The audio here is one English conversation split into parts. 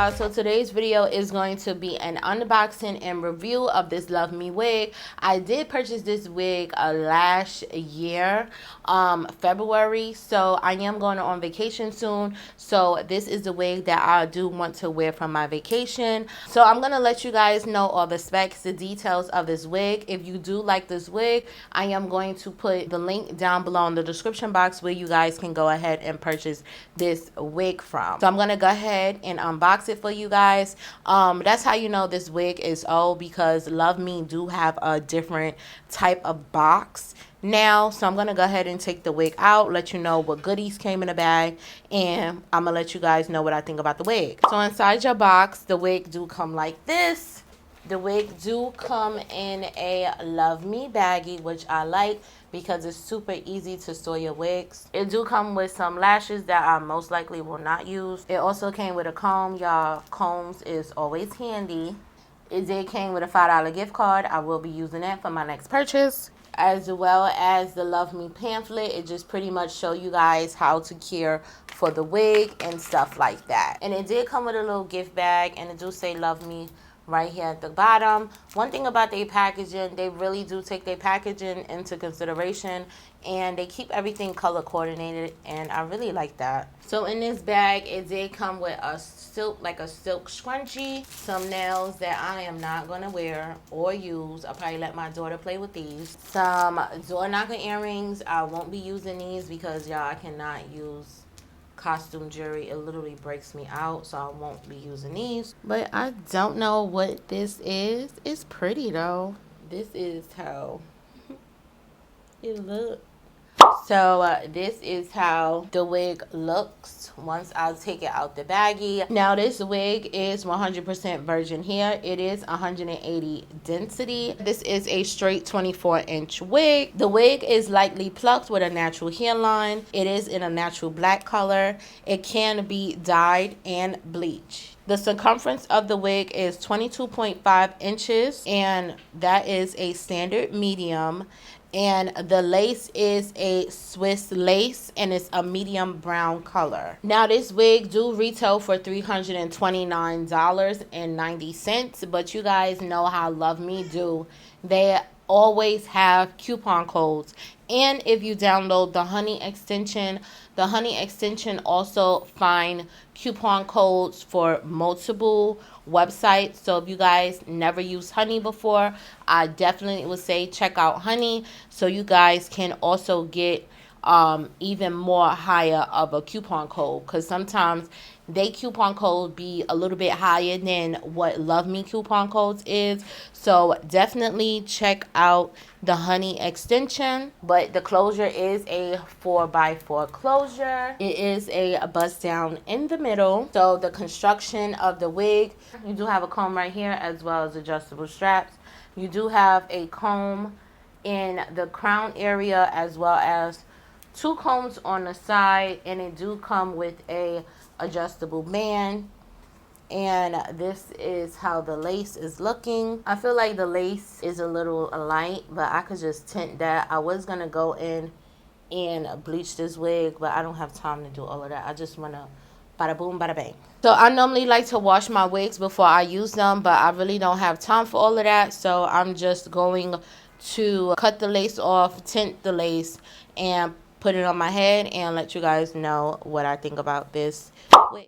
y'all, so today's video is going to be an unboxing and review of this Luvme wig. I did purchase this wig last year, February, so I am going on vacation soon, so this is the wig that I do want to wear from my vacation. So I'm going to let you guys know all the specs, the details of this wig. If you do like this wig, I am going to put the link down below in the description box where you guys can go ahead and purchase this wig from. So I'm going to go ahead and unbox it for you guys. That's how you know this wig is old, because Luvme do have a different type of box now. So I'm gonna go ahead and take the wig out, let you know what goodies came in the bag, and I'm gonna let you guys know what I think about the wig. So inside your box, the wig do come like this. The wig do come in a Luvme baggie, which I like because it's super easy to store your wigs. It do come with some lashes that I most likely will not use. It also came with a comb. Y'all, combs is always handy. It did came with a $5 gift card. I will be using that for my next purchase, as well as the Luvme pamphlet. It just pretty much show you guys how to care for the wig and stuff like that. And it did come with a little gift bag, and it do say Luvme right here at the bottom. One thing about their packaging, they really do take their packaging into consideration, and they keep everything color coordinated, and I really like that. So in this bag, it did come with a silk, like a silk scrunchie, some nails that I am not gonna wear or use. I'll probably let my daughter play with these. Some door knocker earrings. I won't be using these because y'all, I cannot use costume jewelry. It literally breaks me out, so I won't be using these. But I don't know what this is. It's pretty though. This is how it looks. So this is how the wig looks once I take it out the baggie. Now this wig is 100% virgin hair. It is 180 density. This is a straight 24-inch wig. The wig is lightly plucked with a natural hairline. It is in a natural black color. It can be dyed and bleached. The circumference of the wig is 22.5 inches, and that is a standard medium. And the lace is a Swiss lace, and it's a medium brown color. Now this wig do retail for $329.90, but you guys know how Luvme do. They always have coupon codes. And if you download the Honey extension also find coupon codes for multiple websites. So if you guys never used Honey before, I definitely would say check out Honey, so you guys can also get even more higher of a coupon code, because sometimes they coupon code be a little bit higher than what Luvme coupon codes is. So definitely check out the Honey extension. But the closure is a 4x4 closure. It is a bust down in the middle. So the construction of the wig, you do have a comb right here as well as adjustable straps. You do have a comb in the crown area as well as 2 combs on the side, and it do come with a adjustable band. And this is how the lace is looking. I feel like the lace is a little light, but I could just tint that. I was gonna go in and bleach this wig, but I don't have time to do all of that. I just wanna bada boom, bada bang. So I normally like to wash my wigs before I use them, but I really don't have time for all of that. So I'm just going to cut the lace off, tint the lace, and put it on my head and let you guys know what I think about this wig.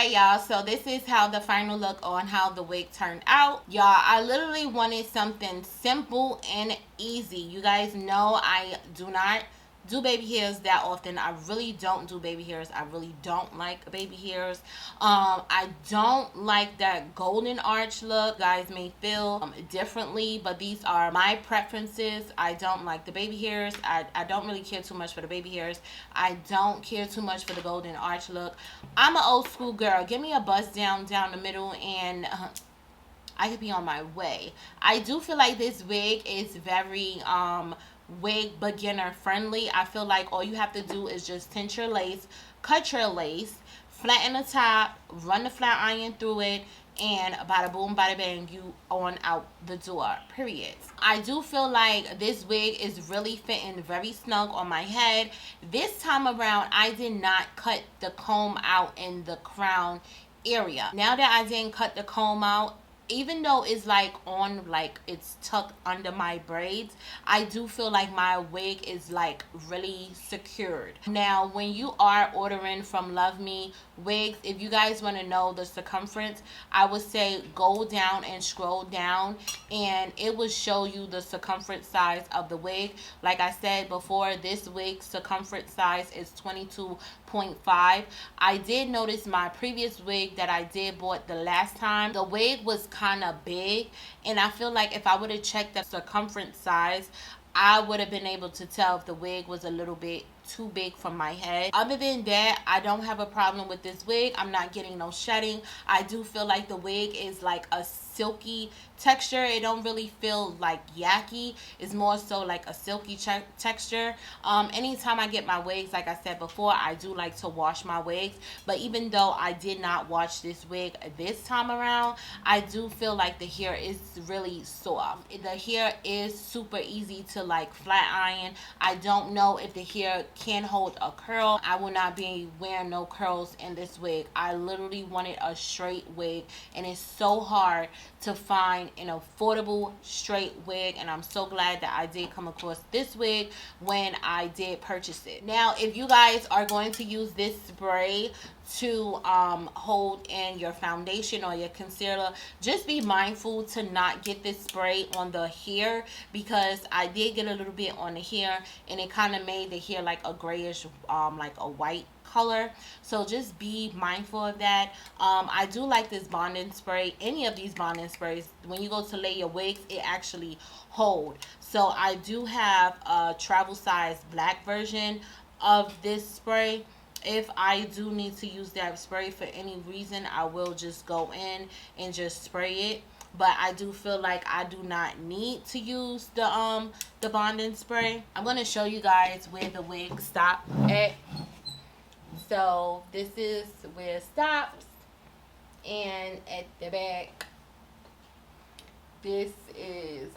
right, y'all, so this is how the final look on how the wig turned out. Y'all, I literally wanted something simple and easy. You guys know I do not do baby hairs that often. I really don't do baby hairs. I really don't like baby hairs. I don't like that golden arch look. You guys may feel differently, but these are my preferences. I don't like the baby hairs. I don't really care too much for the baby hairs. I don't care too much for the golden arch look. I'm an old school girl. Give me a bust down the middle, and I could be on my way. I do feel like this wig is very wig beginner friendly. I feel like all you have to do is just tint your lace, cut your lace, flatten the top, run the flat iron through it, and bada boom, bada bang, you on out the door, period. I do feel like this wig is really fitting very snug on my head. This time around, I did not cut the comb out in the crown area. Now that I didn't cut the comb out, even though it's like on, like it's tucked under my braids, I do feel like my wig is like really secured. Now when you are ordering from Luvme wigs, if you guys want to know the circumference, I would say go down and scroll down, and it will show you the circumference size of the wig. Like I said before, this wig circumference size is 22.5. I did notice my previous wig that I did bought the last time, the wig was kind of big, and I feel like if I would have checked the circumference size, I would have been able to tell if the wig was a little bit too big for my head. Other than that, I don't have a problem with this wig. I'm not getting no shedding. I do feel like the wig is like a silky texture. It don't really feel like yucky. It's more so like a silky texture. Anytime I get my wigs, like I said before, I do like to wash my wigs, but even though I did not wash this wig this time around, I do feel like the hair is really soft. The hair is super easy to like flat iron. I don't know if the hair can hold a curl. I will not be wearing no curls in this wig. I literally wanted a straight wig, and it's so hard to find an affordable straight wig, and I'm so glad that I did come across this wig when I did purchase it. Now if you guys are going to use this spray to hold in your foundation or your concealer, just be mindful to not get this spray on the hair, because I did get a little bit on the hair and it kind of made the hair like a grayish like a white color. So just be mindful of that. I do like this bonding spray. Any of these bonding sprays, when you go to lay your wigs, it actually hold. So I do have a travel size black version of this spray. If I do need to use that spray for any reason, I will just go in and just spray it. But I do feel like I do not need to use the bonding spray. I'm going to show you guys where the wig stopped at. So this is where it stops, and at the back, this is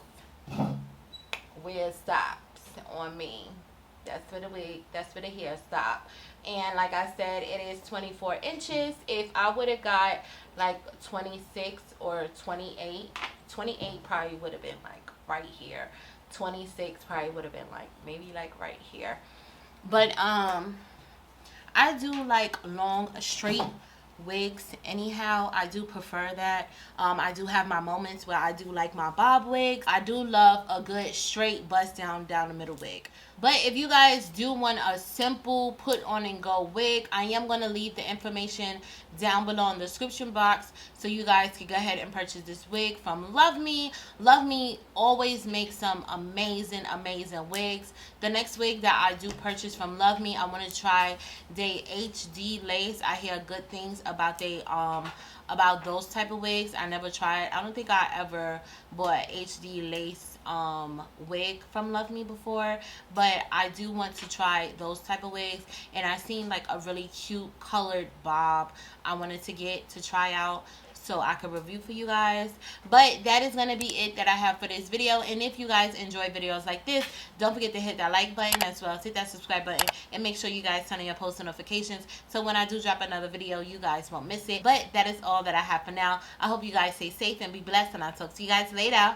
where it stops on me. That's for the wig, that's for the hair stop. And like I said, it is 24 inches. If I would have got like 26 or 28 probably would have been like right here. 26 probably would have been like maybe like right here. But I do like long straight wigs anyhow. I do prefer that. I do have my moments where I do like my bob wigs. I do love a good straight bust down the middle wig. But if you guys do want a simple put on and go wig, I am going to leave the information down below in the description box so you guys can go ahead and purchase this wig from Luvme. Luvme always makes some amazing wigs. The next wig that I do purchase from Luvme, I want to try their HD lace. I hear good things about they about those type of wigs. I never tried. I don't think I ever bought HD lace wig from Luvme before, but I do want to try those type of wigs, and I seen like a really cute colored bob I wanted to get to try out so I could review for you guys. But that is going to be it that I have for this video. And if you guys enjoy videos like this, don't forget to hit that like button, as well as hit that subscribe button, and make sure you guys turn on your post notifications so when I do drop another video, you guys won't miss it. But that is all that I have for now. I hope you guys stay safe and be blessed, and I'll talk to you guys later.